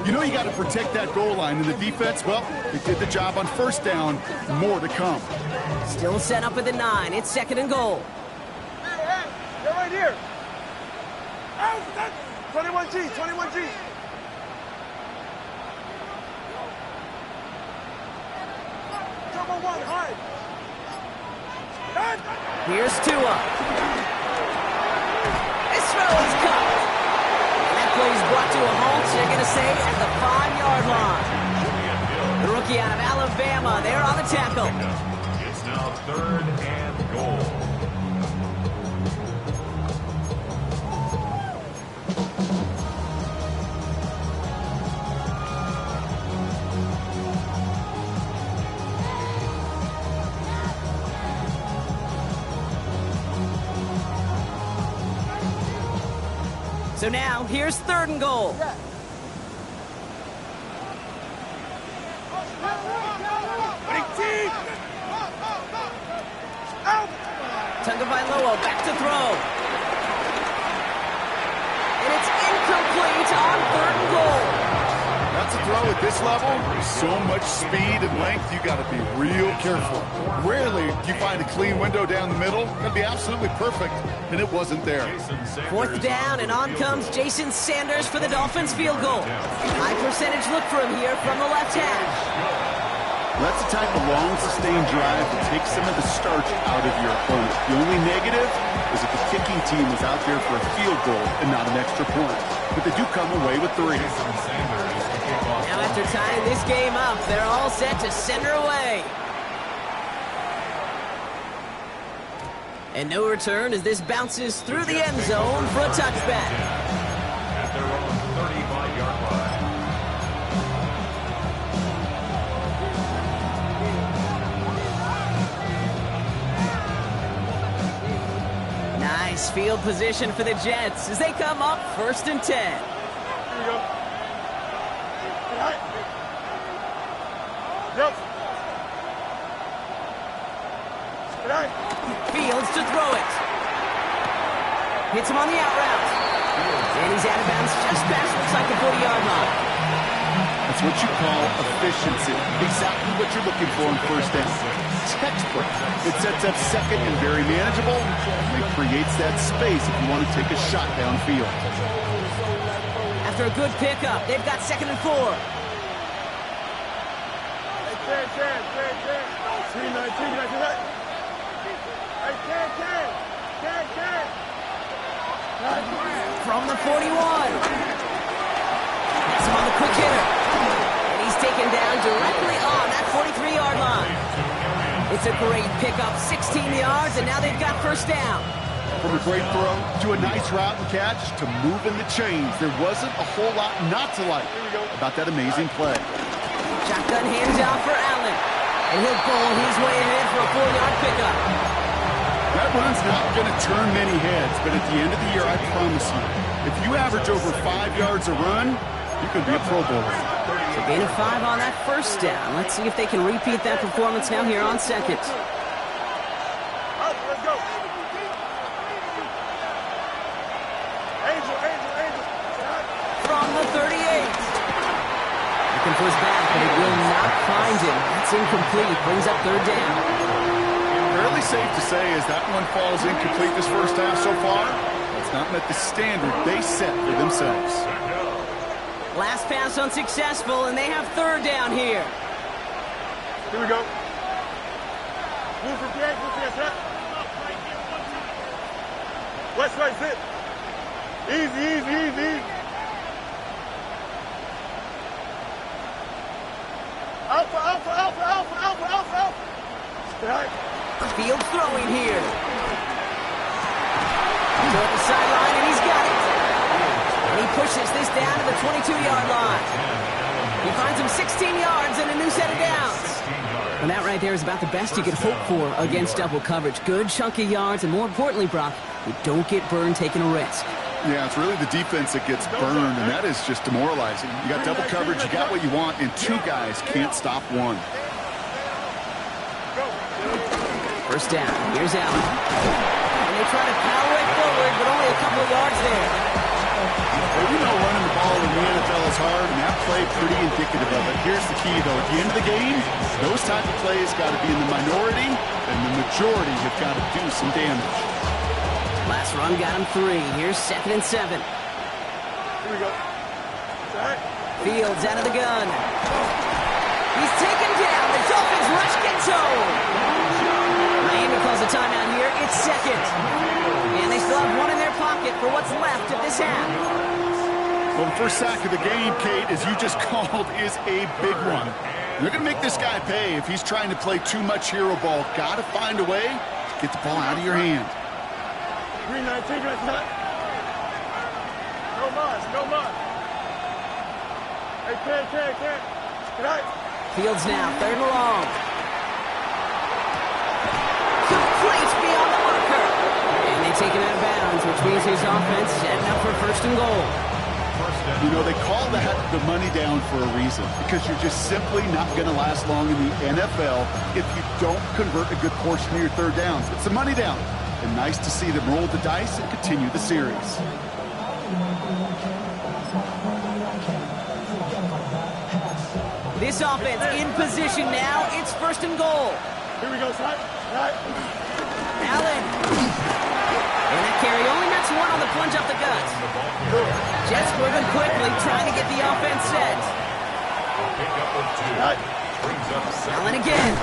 You know you got to protect that goal line. And the defense, well, they did the job on first down. More to come. Still set up at the 9. It's 2nd and goal. Hey, they're right here. 21G, 21G. Double one, high. Here's Tua. This throw is caught. And that play is brought to a halt, they're going to say, at the 5-yard line. The rookie out of Alabama, they're on the tackle. It's now 3rd and goal. So now, here's 3rd and goal. Tagovailoa back to throw. And it's incomplete on 3rd and goal. That's a throw at this level. So much speed and length, you got to be real careful. Rarely do you find a clean window down the middle. That'd be absolutely perfect, and it wasn't there. 4th down, and on comes Jason Sanders for the Dolphins field goal. High percentage look for him here from the left hash. That's the type of long, sustained drive that takes some of the starch out of your opponent. The only negative is if the kicking team is out there for a field goal and not an extra point. But they do come away with 3. Now after tying this game up, they're all set to send her away. And no return as this bounces through the end zone for a touchback. At their own 35-yard line. Nice field position for the Jets as they come up 1st and 10. Here we go. Yep. Fields to throw it. Hits him on the out route. And he's out of bounds just past, looks like the 40-yard line. That's what you call efficiency. Exactly what you're looking for in 1st down. Textbook. It sets up 2nd and very manageable. It creates that space if you want to take a shot downfield. After a good pickup, they've got 2nd and 4. From the 41. That's him on the quick hitter. And he's taken down directly on that 43-yard line. It's a great pickup, 16 yards, and now they've got 1st down. From a great throw to a nice route and catch to moving the chains, there wasn't a whole lot not to like about that amazing play. Shotgun handoff for Allen. And he'll pull his way ahead for a 4-yard pickup. That run's not going to turn many heads, but at the end of the year, I promise you, if you average over 5 yards a run, you could be a Pro Bowler. So gain of 5 on that 1st down. Let's see if they can repeat that performance now here on 2nd. Let's go. Angel. From the 38. Looking for his back, but it will not find him. That's incomplete. Brings up 3rd down. Fairly safe to say as that one falls incomplete this 1st half so far, it's not met the standard they set for themselves. Last pass unsuccessful, and they have 3rd down here. Here we go. Move from the edge, West, right, sit. Easy. Alpha. Right. Fields throwing here. Toward the sideline, and he's got it. And he pushes this down to the 22-yard line. He finds him 16 yards and a new set of downs. And that right there is about the best you could hope for against double coverage. Good chunky yards, and more importantly, Brock, you don't get burned taking a risk. Yeah, it's really the defense that gets burned, and that is just demoralizing. You got double coverage, you got what you want, and 2 guys can't stop one. 1st down. Here's Allen. And they try to power it forward, but only a couple of yards there. Well, you know running the ball ball in the NFL is hard, and that play pretty indicative of it. Here's the key, though. At the end of the game, those type of plays got to be in the minority, and the majority have got to do some damage. Last run got him 3. Here's 2nd and 7. Here we go. All right. Fields out of the gun. He's taken down. The Dolphins rush Ghetto. Miami calls a timeout here. It's 2nd. And they still have 1 in their pocket for what's left of this half. Well, the first sack of the game, Kate, as you just called, is a big one. They're going to make this guy pay if he's trying to play too much hero ball. Got to find a way to get the ball out of your hand. Green 19, right side. No mas, no mas. Hey, Ken. Good night. Fields now, 3rd and long. Complete beyond the marker. And they take him out of bounds, which means his offense setting up for 1st and goal. You know, they call that the money down for a reason, because you're just simply not going to last long in the NFL if you don't convert a good portion of your 3rd downs. It's the money down. And nice to see them roll the dice and continue the series. This offense in position now. It's 1st and goal. Here we go, side. Allen. And that carry only nets 1 on the plunge off the gut. Jets moving quickly, trying to get the offense set. Allen again.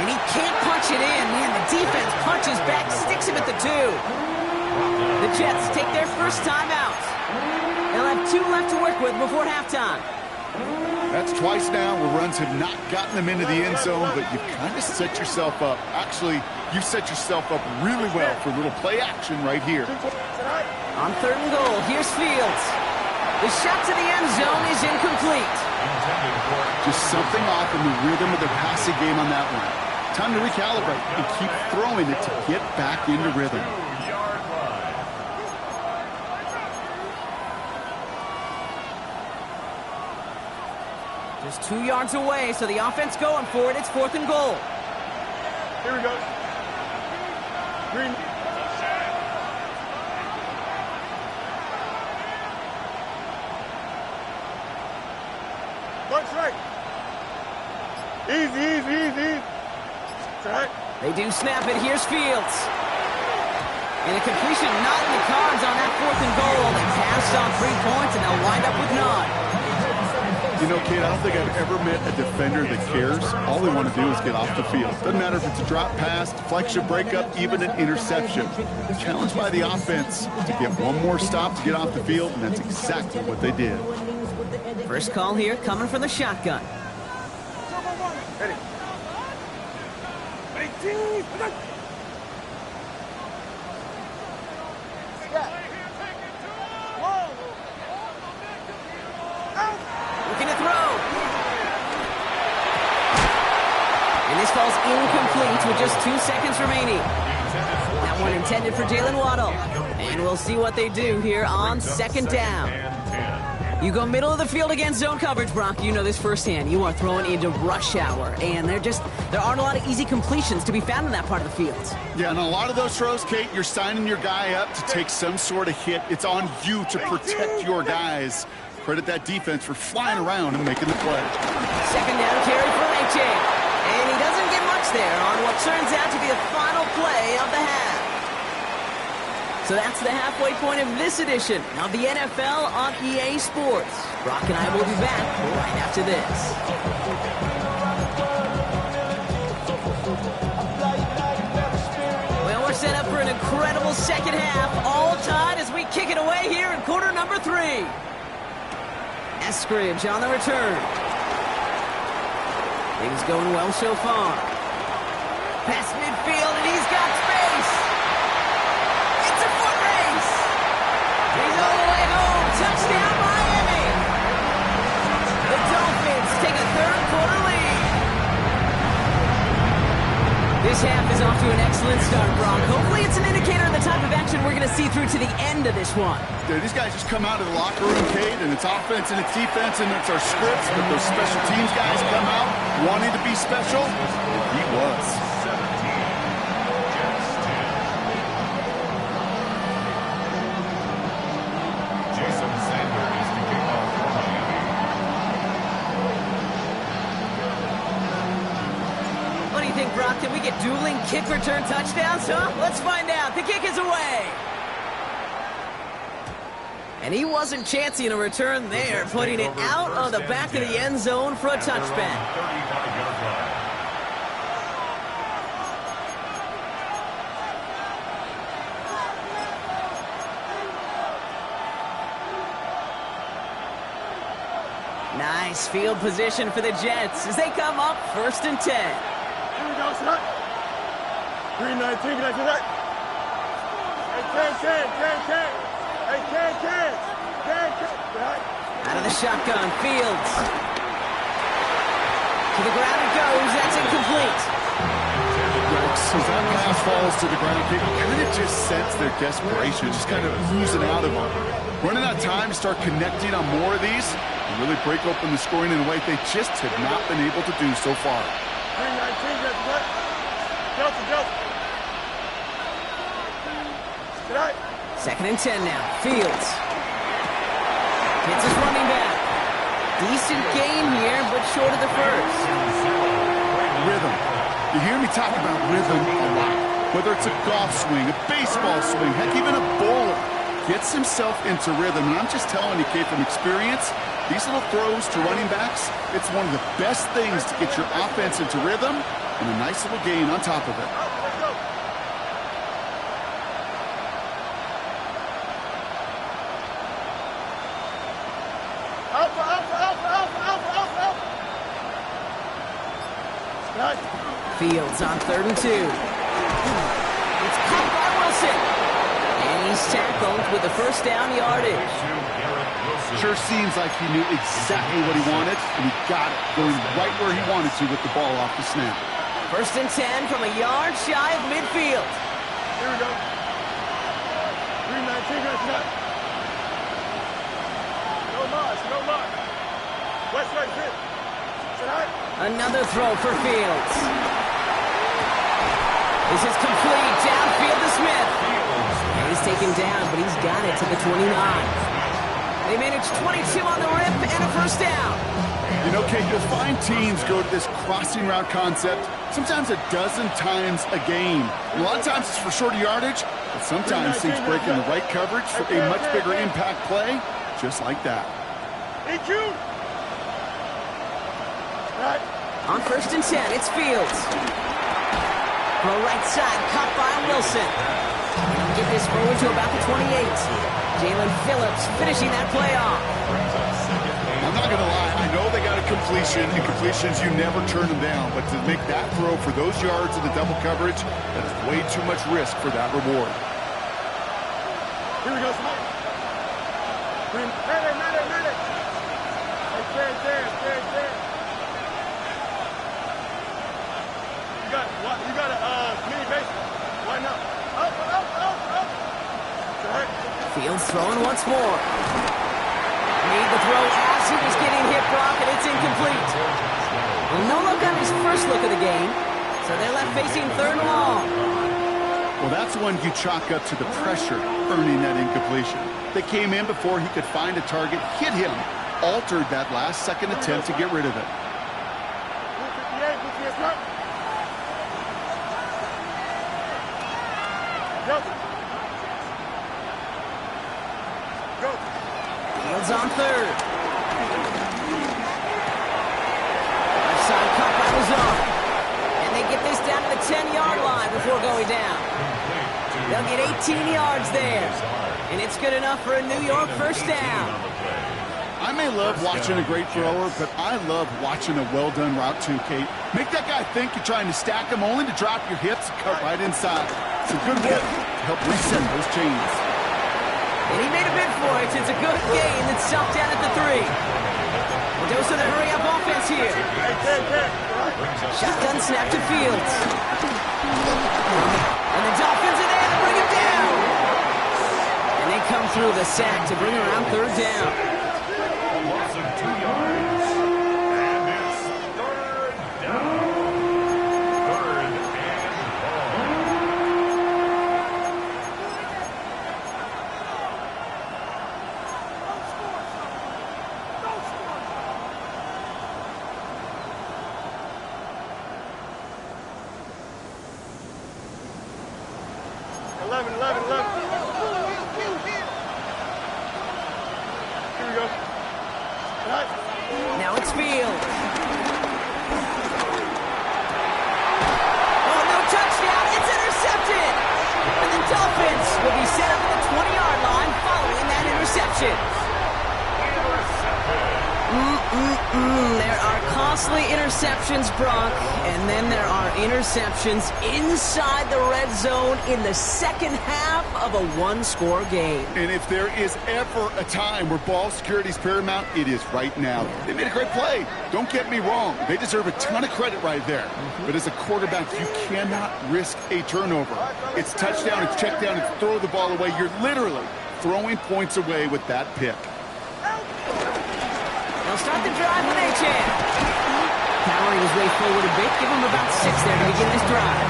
And he can't punch it in. Man, the defense punches back, sticks him at the 2. The Jets take their first timeout. They'll have 2 left to work with before halftime. That's twice now where runs have not gotten them into the end zone, but you've kind of set yourself up. Actually, you've set yourself up really well for a little play action right here. On 3rd and goal, here's Fields. The shot to the end zone is incomplete. Just something off in the rhythm of their passing game on that one. Time to recalibrate and keep throwing it to get back into rhythm. Just 2 yards away, so the offense going for it. It's 4th and goal. Here we go. Green. Punch right. Easy. Right. They do snap it. Here's Fields. And a completion not in the cards on that 4th and goal. They passed on 3 points, and they'll wind up with 9. You know, Kate, I don't think I've ever met a defender that cares. All they want to do is get off the field. Doesn't matter if it's a drop pass, deflection, breakup, even an interception. Challenged by the offense to get 1 more stop to get off the field, and that's exactly what they did. First call here coming from the shotgun. Ready. Looking to throw. And this falls incomplete with just 2 seconds remaining. That one intended for Jalen Waddle. And we'll see what they do here on 2nd down. You go middle of the field against zone coverage, Brock. You know this firsthand. You are throwing into rush hour. And there aren't a lot of easy completions to be found in that part of the field. Yeah, and a lot of those throws, Kate, you're signing your guy up to take some sort of hit. It's on you to protect your guys. Credit that defense for flying around and making the play. 2nd down carry for Leche. And he doesn't get much there on what turns out to be the final play of the half. So that's the halfway point of this edition of the NFL on EA Sports. Brock and I will be back right after this. Well, we're set up for an incredible 2nd half. All tied as we kick it away here in quarter number 3. Eskridge on the return. Things going well so far. Past midfield, and he's got space. It's a foot race. He's all the way home. Touchdown, Miami. The Dolphins take a 3rd quarter lead. This half is off to an excellent start, Brock. Hopefully it's an indicator of the type of action we're going to see through to the end of this one. Dude, these guys just come out of the locker room, Kate, and it's offense and it's defense and it's our scripts, but those special teams guys come out wanting to be special, and he was. Brock, can we get dueling kick return touchdowns, huh? Let's find out. The kick is away. And he wasn't chancing a return there, putting it out on the back of the end zone for a touchback. 35-yard line. Nice field position for the Jets as they come up 1st and 10. Here we go, son. 3-19, can I do that? Hey, 10. Out of the shotgun, Fields. To the ground it goes. That's incomplete. As that pass falls to the ground, you kind of just sense their desperation, just kind of oozing out of them. Running out of time to start connecting on more of these and really break open the scoring in a way they just have not been able to do so far. 3-19, that's what? Delta. 2nd and 10 now. Fields. Hits his running back. Decent gain here, but short of the first. Rhythm. You hear me talk about rhythm a lot. Whether it's a golf swing, a baseball swing, heck, even a bowler gets himself into rhythm. And I'm just telling you, Kate, from experience, these little throws to running backs, it's one of the best things to get your offense into rhythm and a nice little gain on top of it. Fields on 3rd and 2. It's caught by Wilson. And he's tackled with the first down yardage. Sure seems like he knew exactly what he wanted, and he got it, going right where he wanted to with the ball off the snap. 1st and 10 from a yard shy of midfield. Here we go. 3-19, that's not. No mark. West right, fit. Another throw for Fields. This is complete. Downfield to Smith. And he's taken down, but he's got it to the 29. They managed 22 on the rip and a first down. You know, Kate, you'll find teams go to this crossing route concept sometimes a dozen times a game. And a lot of times it's for shorter yardage, but sometimes teams breaking the right coverage for a much bigger impact play, just like that. EQ! On 1st and 10, it's Fields. From the right side, caught by Wilson. He'll get this forward to about the 28. Jalen Phillips finishing that play off. I'm not going to lie, I know they got a completion, and completions, you never turn them down. But to make that throw for those yards in the double coverage, that is way too much risk for that reward. Here we go, Smoke. Medic. Hey, there. You got a mini base. Why not? Up. Fields throwing once more. Made the throw as he was getting hit, Brock, and it's incomplete. Well, no look on his first look of the game, so they're left facing 3rd and long. Well, that's one you chalk up to the pressure earning that incompletion. They came in before he could find a target, hit him, altered that last-second attempt to get rid of it. Fields on 3rd. Left side cut by Lazar. And they get this down to the 10-yard line before going down. They'll get 18 yards there. And it's good enough for a New York first down. I may love watching a great thrower, but I love watching a well-done route too, Kate. Make that guy think you're trying to stack him only to drop your hips and cut right inside. It's a good work to help reset those chains. And he made a bid for it. It's a good gain that's stopped down at the 3. A dose of the hurry-up offense here. Shotgun snap to Fields. And the Dolphins are there to bring him down. And they come through the sack to bring around 3rd down. Loss of 2 yards. And it's 3rd down. 3rd and long. 11. Here we go. Now it's Field. Oh, no touchdown. It's intercepted. And the Dolphins will be set up at the 20-yard line following that interception. There are costly interceptions, Brock, and then there are interceptions inside the red zone in the second half of a one-score game. And if there is ever a time where ball security is paramount, it is right now. They made a great play. Don't get me wrong. They deserve a ton of credit right there. But as a quarterback, you cannot risk a turnover. It's touchdown, it's check down, it's throw the ball away. You're literally throwing points away with that pick. They'll start the drive with Achane. Powering his way forward a bit. Give him about 6 there to begin this drive.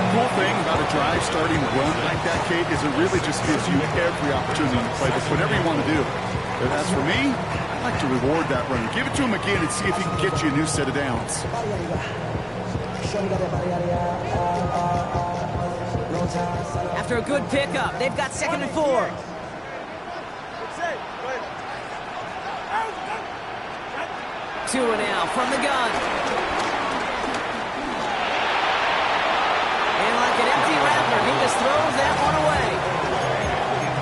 Cool thing about a drive starting run like that, Kate, is it really just gives you every opportunity to play this, whatever you want to do. But as for me, I'd like to reward that runner. Give it to him again and see if he can get you a new set of downs. After a good pickup, they've got 2nd and 4. Tua now from the gun. And like an empty wrapper, he just throws that one away.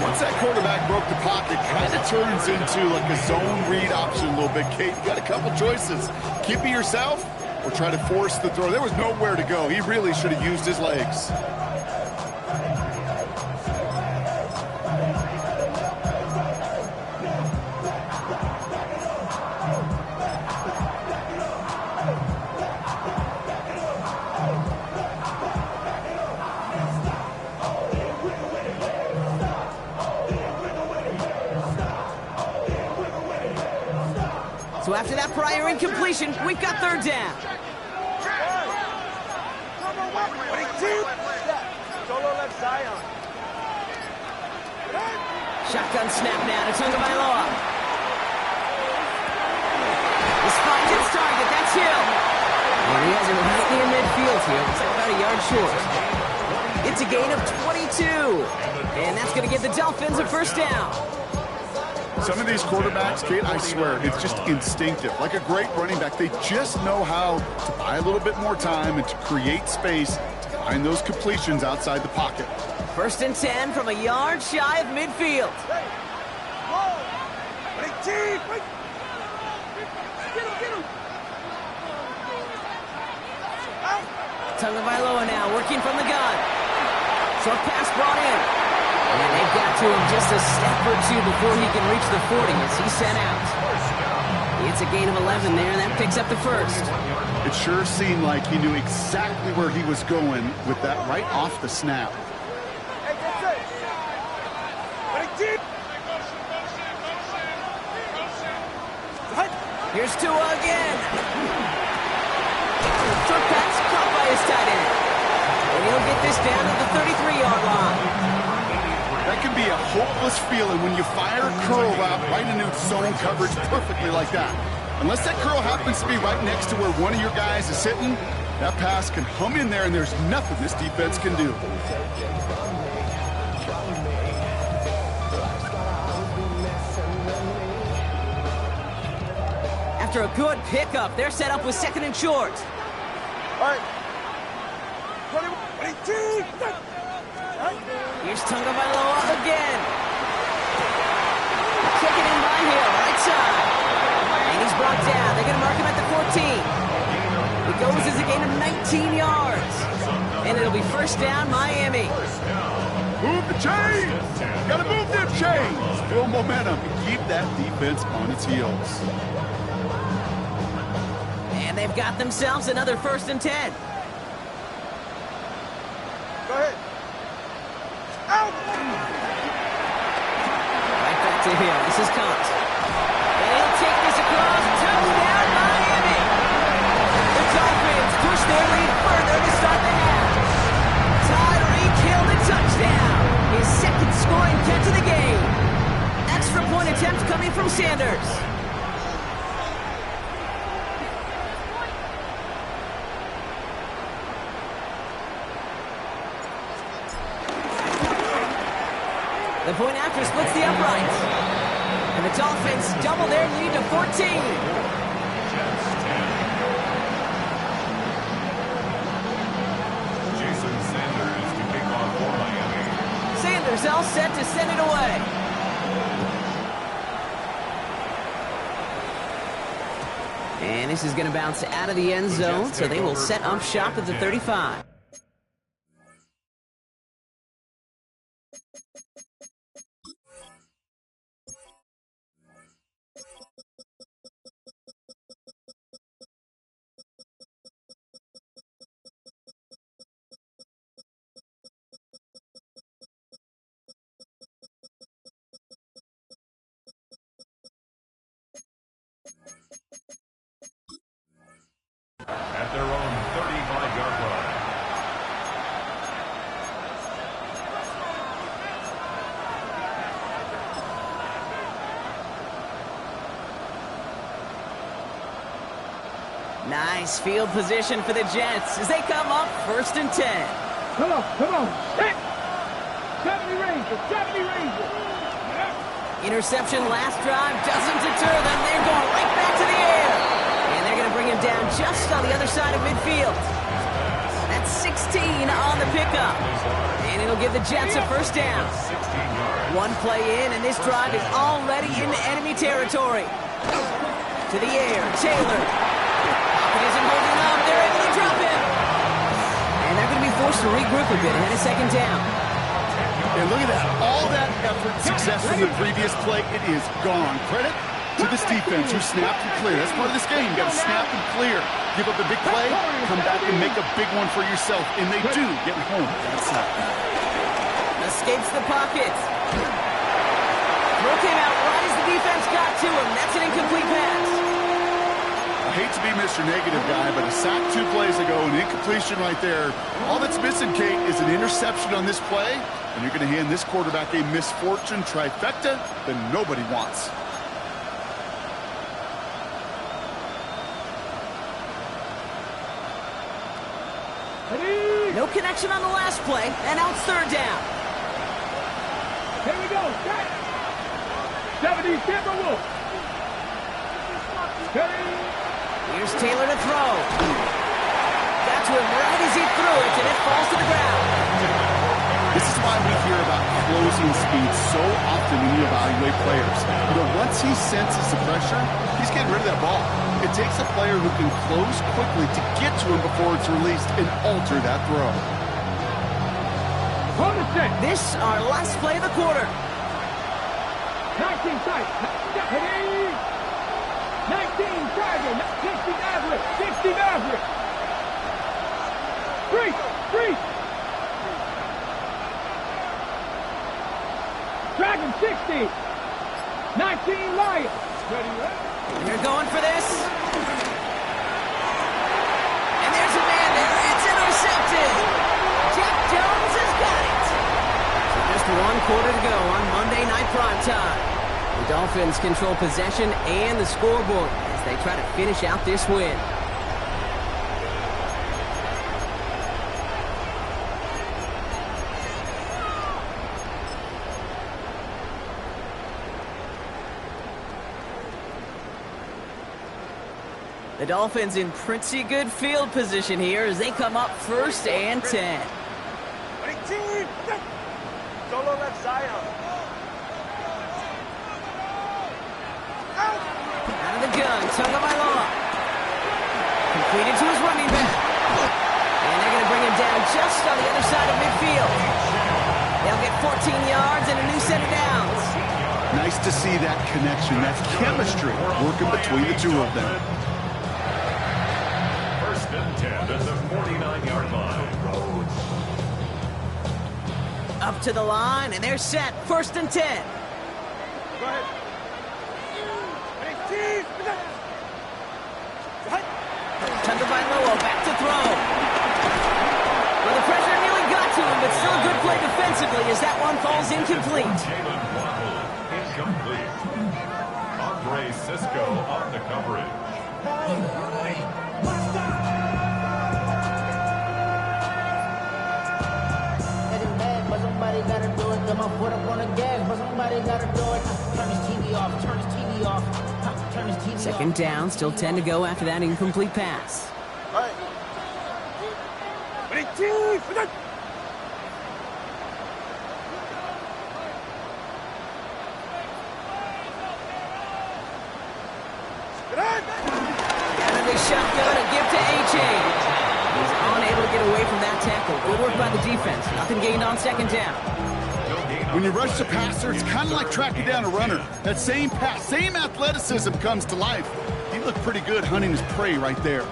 Once that quarterback broke the pocket, kind of turns into like a zone read option a little bit, Kate. You got a couple choices. Keep it yourself or try to force the throw. There was nowhere to go. He really should have used his legs. So after that prior incompletion, we've got 3rd down. Shotgun snap now to Tagovailoa. This finds its target. That's Hill. And he has it right near midfield here. It's like about a yard short. It's a gain of 22. And that's going to give the Dolphins a 1st down. Some of these quarterbacks, Kate, I swear, it's just instinctive. Like a great running back, they just know how to buy a little bit more time and to create space to find those completions outside the pocket. 1st and 10 from a yard shy of midfield. Tagovailoa now working from the gun. Short pass brought in. And they've got to him just a step or 2 before he can reach the 40 as he's sent out. It's a gain of 11 there, and that picks up the 1st. It sure seemed like he knew exactly where he was going with that right off the snap. Here's Tua again. Short pass caught by his tight end. And he'll get this down to the 33-yard line. That can be a hopeless feeling when you fire a curl route right into zone coverage perfectly like that. Unless that curl happens to be right next to where one of your guys is sitting, that pass can hum in there and there's nothing this defense can do. After a good pickup, they're set up with 2nd and short. All right. Here's Tagovailoa again. Kick it in by Hill, right side. And he's brought down. They're going to mark him at the 14. It goes as a gain of 19 yards. And it'll be 1st down, Miami. Move the chains! Gotta move them chains! Build momentum and keep that defense on its heels. And they've got themselves another 1st and 10. Go ahead. Right back to Hill. This is Kuntz. And he'll take this across. Touchdown, Miami! The Dolphins push their lead further to start the half. Tyreek Hill the touchdown. His 2nd scoring catch of the game. Extra point attempt coming from Sanders. The point after splits the uprights. And the Dolphins double their lead to 14. Jets 10. Jason Sanders to kick off for Miami. Sanders all set to send it away. And this is going to bounce out of the end zone, so they will set up shop at the 35. At their own 35-yard line. Nice field position for the Jets as they come up 1st and 10. Come on. Hit. 70 Rangers. Interception last drive doesn't deter them. They're going right back to the air. And they're going to bring him down just on the other side of midfield. That's 16 on the pickup. And it'll give the Jets a first down. 16 yards. One play in, and this drive is already into enemy territory. To the air, Taylor. It isn't holding up. They're able to drop him. And they're going to be forced to regroup a bit ahead of second down. And look at that. All that effort, success from the previous play, it is gone. Credit to this defense who snapped and cleared. That's part of this game. You got to snap and clear. Give up the big play, come back and make a big one for yourself. And they do get home. That's it. Escapes the pocket. Throw came out right as the defense got to him. That's an incomplete pass. I hate to be Mr. Negative guy, but a sack 2 plays ago, an incompletion right there. All that's missing, Kate, is an interception on this play, and you're going to hand this quarterback a misfortune trifecta that nobody wants. No connection on the last play, and now it's 3rd down. Here we go. 70 Timberwolves. Here's Taylor to throw. Got to him right as he threw it, and it falls to the ground. This is why we hear about closing speed so often when you evaluate players. You know, once he senses the pressure, he's getting rid of that ball. It takes a player who can close quickly to get to him before it's released and alter that throw. This our last play of the quarter. 19 tight. 19 Tiger. 60 Maverick. 60 Maverick. Free. Dragon 60. 19 Lion. They're going for this. And there's a man there. It's intercepted. Jack Jones has got it. So just 1 quarter to go on Monday Night Primetime. The Dolphins control possession and the scoreboard as they try to finish out this win. The Dolphins in pretty good field position here as they come up 1st and 10. Solo left side. Out of the gun, Tagovailoa. Completed to his running back. And they're going to bring him down just on the other side of midfield. They'll get 14 yards and a new set of downs. Nice to see that connection, that chemistry working between the two of them. 1st and 10 at the 49-yard line. Up to the line, and they're set. 1st and 10. Go ahead. Tagovailoa back to throw. Well, the pressure nearly got to him, but still a good play defensively as that one falls incomplete. Jalen Waddle, incomplete. Andre Cisco on the coverage. gotta do it. Got my foot up on the gas, but somebody gotta do it. Turn his TV off, turn his TV off. Turn his TV off. Second down, still 10 to go after that incomplete pass. All right. And they shotgun and give to A-Chain. He's unable to get away from that tackle. Good work by the defense. Nothing gained on second down. When you rush the passer, it's kind of like tracking down a runner. That same pass, same athleticism comes to life. He looked pretty good hunting his prey right there.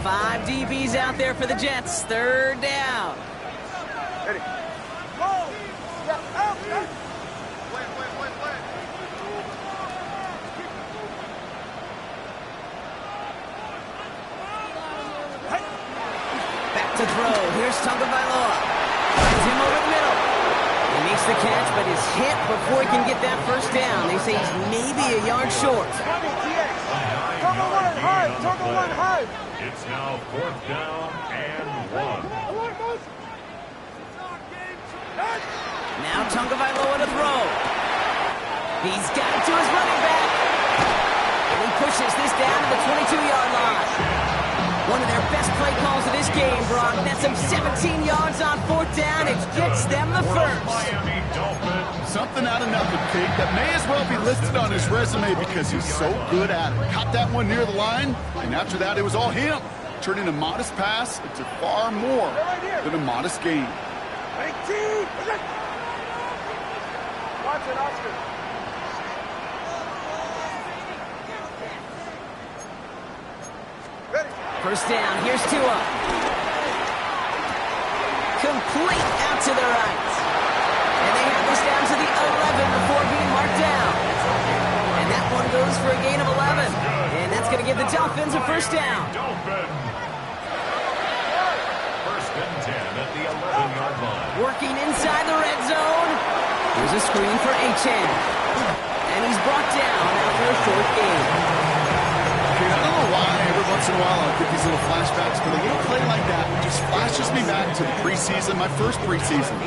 Five DBs out there for the Jets. Third down. Ready. Go! Yeah, out, out. Wait. Back to throw. Here's Tagovailoa. Finds him over the middle. He makes the catch, but is hit before he can get that first down. They say he's maybe a yard short. Turbo one high. It's now 4th down and 1. Now Tagovailoa to throw. He's got it to his running back. And he pushes this down to the 22-yard line. One of their best play calls of this game, Brock. That's him 17 yards on 4th down. It gets them the first. Miami Dolphins. Something out of nothing, Pete. That may as well be listed on his resume because he's so good at it. Caught that one near the line, and after that, it was all him. Turning a modest pass into far more than a modest gain. 19. Watch it, Oscar. Ready. First down, here's Tua. Complete out to the right. And they have this down to the 11 before being marked down. And that one goes for a gain of 11. And that's going to give the Dolphins a first down. Dolphins. 1st and 10 at the 11-yard line. Working inside the red zone. Here's a screen for A-Chain. And he's brought down after a short gain. I don't know why every once in a while I get these little flashbacks, but a little play like that just flashes me back to the preseason, my first preseason.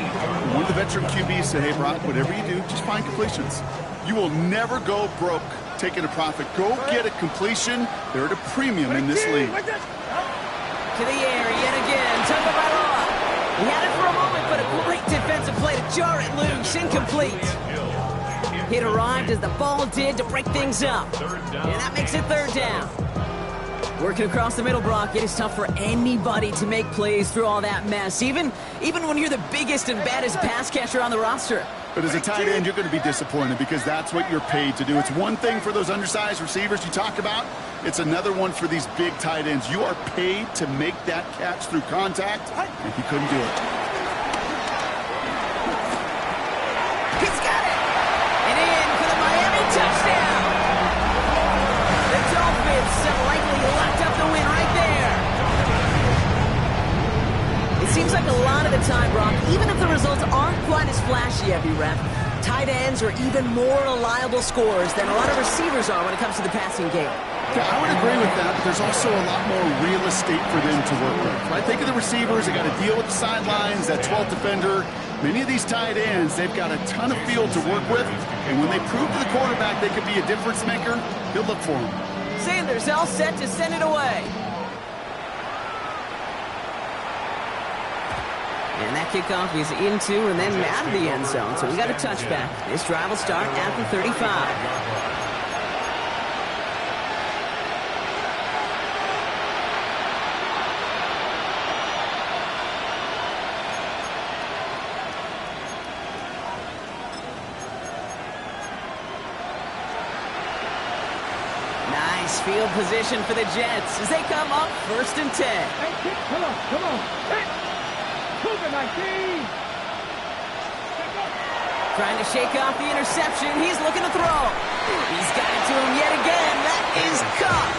One of the veteran QBs said, hey, Brock, whatever you do, just find completions. You will never go broke taking a profit. Go get a completion. They're at a premium in this league. To the air yet again. Tagovailoa. He had it for a moment, but a great defensive play to jar it loose. Incomplete. It arrived as the ball did to break things up. And that makes it 3rd down. Working across the middle, Brock, it is tough for anybody to make plays through all that mess, even when you're the biggest and baddest pass catcher on the roster. But as a tight end, you're going to be disappointed because that's what you're paid to do. It's one thing for those undersized receivers you talk about. It's another one for these big tight ends. You are paid to make that catch through contact, and he couldn't do it. He's got it! And in for the Miami touchdown! The Dolphins likely locked up the win right there. It seems like a lot of the time, Brock, even if the results aren't quite as flashy every rep, tight ends are even more reliable scorers than a lot of receivers are when it comes to the passing game. Yeah, I would agree with that, but there's also a lot more real estate for them to work with. Right? Think of the receivers. They got to deal with the sidelines, that 12th defender. Many of these tight ends, they've got a ton of field to work with, and when they prove to the quarterback they could be a difference maker, he'll look for them. Sanders all set to send it away. And that kickoff is into and then out of the end zone, so we got a touchback. This drive will start at the 35. Nice field position for the Jets as they come up 1st and 10. Hey, come on. Hey, move it, 19. Trying to shake off the interception. He's looking to throw. He's got it to him yet again. That is caught.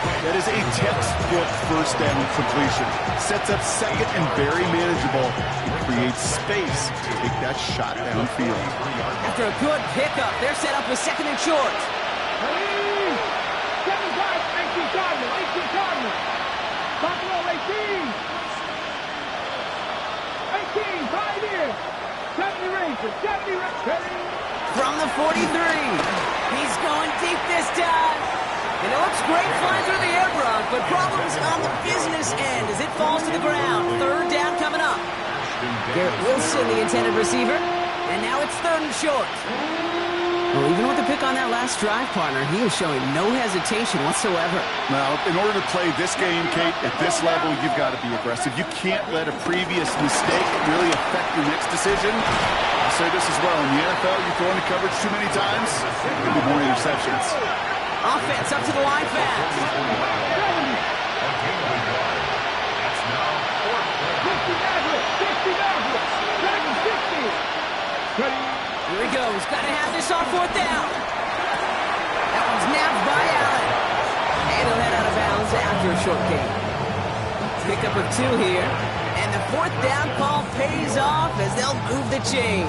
That is a textbook first down completion. Sets up second and very manageable. It creates space to take that shot downfield. After a good pickup, they're set up with second and short. 18 Cardinals. Buffalo 18. 18, 5 here. 70 Rangers. From the 43. He's going deep this time. And it looks great flying through the air, Brock, but problems on the business end as it falls to the ground. Third down coming up. Garrett Wilson, the intended receiver. And now it's third and short. Well, even with the pick on that last drive, partner, he was showing no hesitation whatsoever. Now, in order to play this game, Kate, at this level, you've got to be aggressive. You can't let a previous mistake really affect your next decision. I'll say this as well. In the NFL, you throw into coverage too many times, there'll be more interceptions. Offense up to the line fast. Here he goes. Got to have this on fourth down. That one's nabbed by Allen. And he'll head out of bounds after a short gain. Pickup of 2 here. And the fourth down call pays off as they'll move the chain.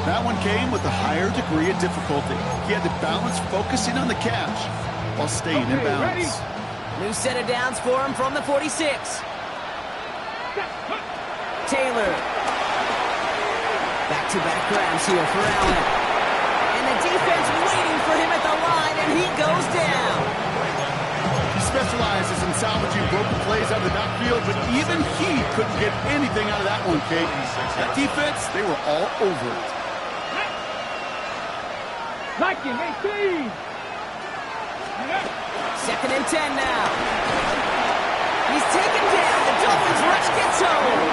That one came with a higher degree of difficulty. He had to balance focusing on the catch while staying in bounds. New set of downs for him from the 46. Taylor. Back-to-back grabs here for Allen. And the defense waiting for him at the line, and he goes down. He specializes in salvaging broken plays out of the backfield, but even he couldn't get anything out of that one, Kate. That defense, they were all over it. Liking 18. Second and 10 now. He's taken down. The Dolphins rush gets home.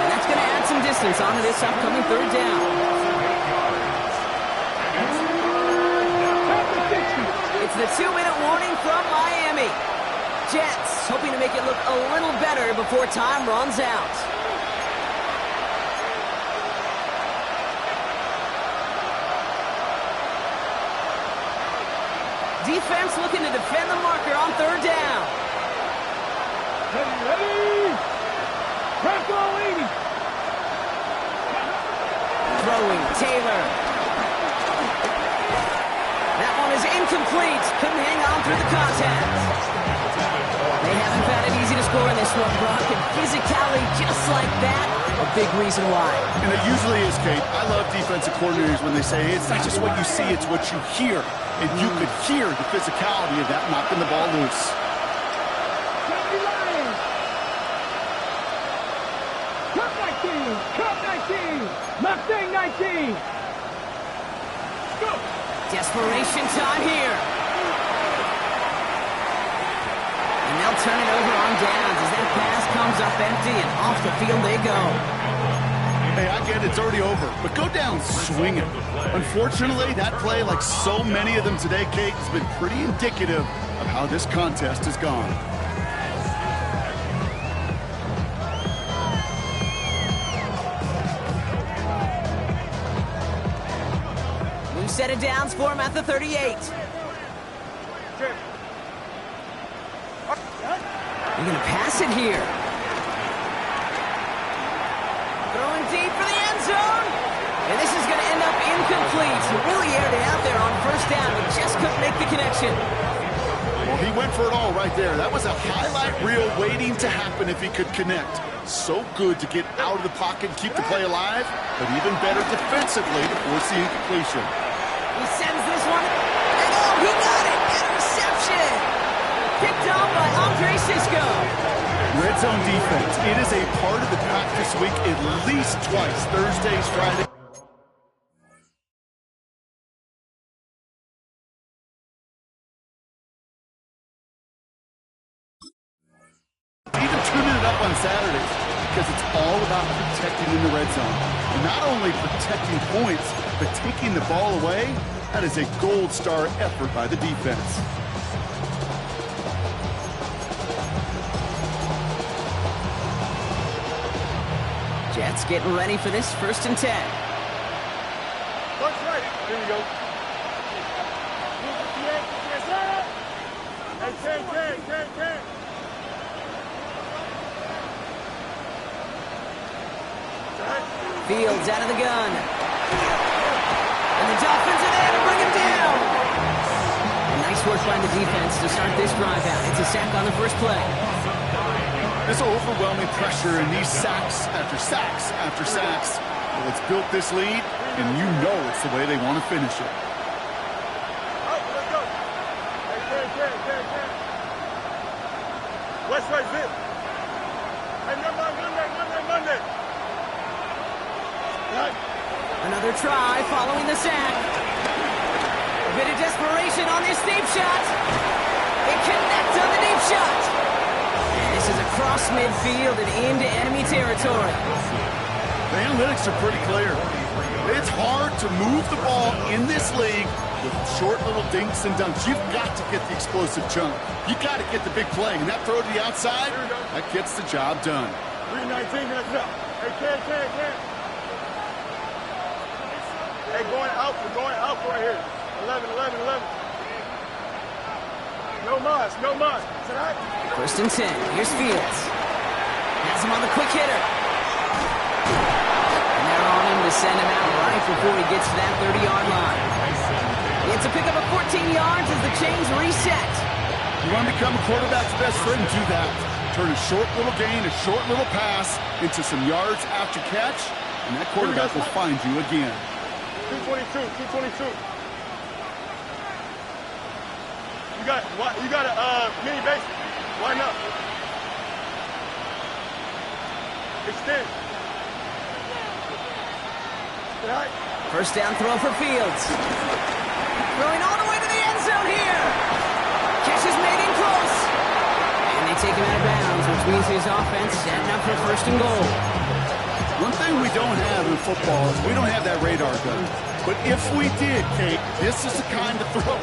And that's going to add some distance onto this upcoming third down. It's the 2-minute warning from Miami. Jets hoping to make it look a little better before time runs out. Defense looking to defend the marker on third down. Ready. Bronco 80. Throwing, Taylor. That one is incomplete. Couldn't hang on through the contact. They haven't found it easy to score in this one, Brock. And physicality just like that, a big reason why. And it usually is, Kate. I love defensive coordinators when they say, hey, it's not just what you see, it's what you hear. And you could hear the physicality of that knocking the ball loose. Cup 19. Mustang 19. Go. Desperation time here. And they'll turn it over on downs as that pass comes up empty and off the field they go. Hey, I get it, it's already over, but go down swinging. Unfortunately, that play, like so many of them today, Kate, has been pretty indicative of how this contest has gone. New set of downs for him at the 38. They're going to pass it here. Throwing deep for the end zone. And this is going to end up incomplete. He really aired it out there on first down, but just couldn't make the connection. Well, he went for it all right there. That was a highlight reel waiting to happen if he could connect. So good to get out of the pocket and keep the play alive, but even better defensively to force the incompletion. He sends this one, and oh, he got it! Interception! Picked off by Andre Sisco. Red zone defense. It is a part of the practice week at least twice, Thursdays, Fridays. Even tuning it up on Saturdays because it's all about protecting in the red zone. And not only protecting points, but taking the ball away. That is a gold star effort by the defense. Jets getting ready for this 1st and 10. Coach, right. Here we go. Hey, Ken. Fields out of the gun. And the Dolphins are there to bring him down. Nice work by the defense to start this drive out. It's a sack on the first play. This overwhelming pressure and these sacks after sacks after sacks. Well, it's built this lead, and you know it's the way they want to finish it. Let's go. Hey, Ken. West right zip. Hey, Monday. Right. Another try following the sack. A bit of desperation on this deep shot. They connect on the deep shot. And this is across midfield and into enemy territory. The analytics are pretty clear. It's hard to move the ball in this league with short little dinks and dunks. You've got to get the explosive chunk. You got to get the big play. And that throw to the outside, that gets the job done. 319, that's up. Hey, Ken. Hey, going out right here. 11. No mas. Tonight. First and 10. Here's Fields. Has him on the quick hitter. And they're on him to send him out right before he gets to that 30-yard line. It's a pickup of 14 yards as the chains reset. You want to become a quarterback's best friend, do that. Turn a short little gain, a short little pass into some yards after catch, and that quarterback will find you again. 222. You got a mini base. Line up. Extend. Right. First down throw for Fields. Throwing all the way to the end zone here. Catch is made in close. And they take him out of bounds, which means his offense setting up for first and goal. One thing we don't have in football is we don't have that radar gun. But if we did, Kate, this is the kind of throw,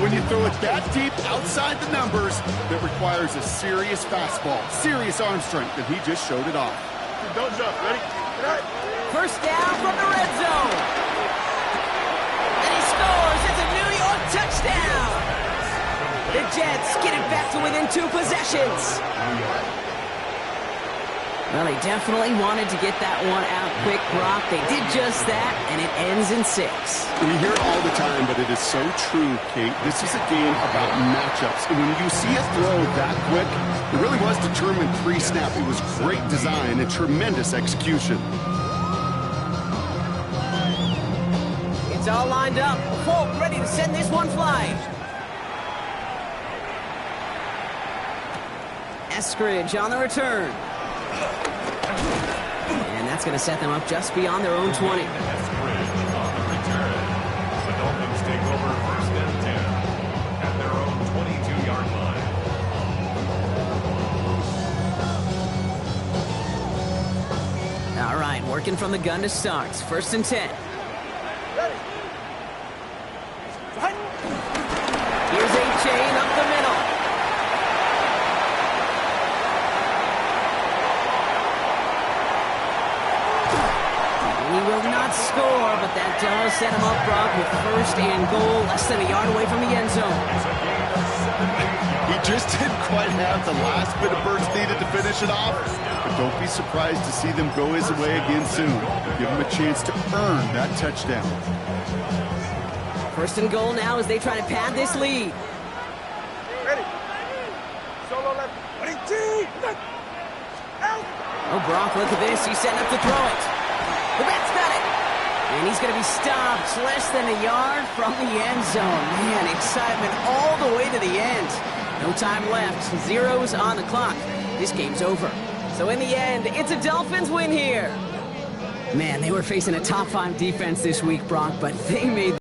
when you throw it that deep outside the numbers, that requires a serious fastball, serious arm strength, and he just showed it off. Don't jump. Ready? Right. First down from the red zone. And he scores. It's a New York touchdown. The Jets get it back to within 2 possessions. Well, they definitely wanted to get that one out quick, Brock. They did just that, and it ends in 6. We hear it all the time, but it is so true, Kate. This is a game about matchups. And when you see a throw that quick, it really was determined pre-snap. It was great design and tremendous execution. It's all lined up. Folk ready to send this one flying. Eskridge on the return. And that's going to set them up just beyond their own 20. Eskridge on the return. The Dolphins take over first and 10 at their own 22-yard line. All right, working from the gun to start. First and 10. Here's a chain up the middle. He will not score, but that does set him up, Brock, with first and goal, less than a yard away from the end zone. He just didn't quite have the last bit of burst needed to finish it off, but don't be surprised to see them go his way again soon. Give him a chance to earn that touchdown. First and goal now as they try to pad this lead. Ready. Solo left. Ready, out. Oh, Brock, look at this. He's setting up to throw it. The bat's got it. And he's going to be stopped less than a yard from the end zone. Man, excitement all the way to the end. No time left. Zeros on the clock. This game's over. So in the end, it's a Dolphins win here. Man, they were facing a top 5 defense this week, Brock, but they made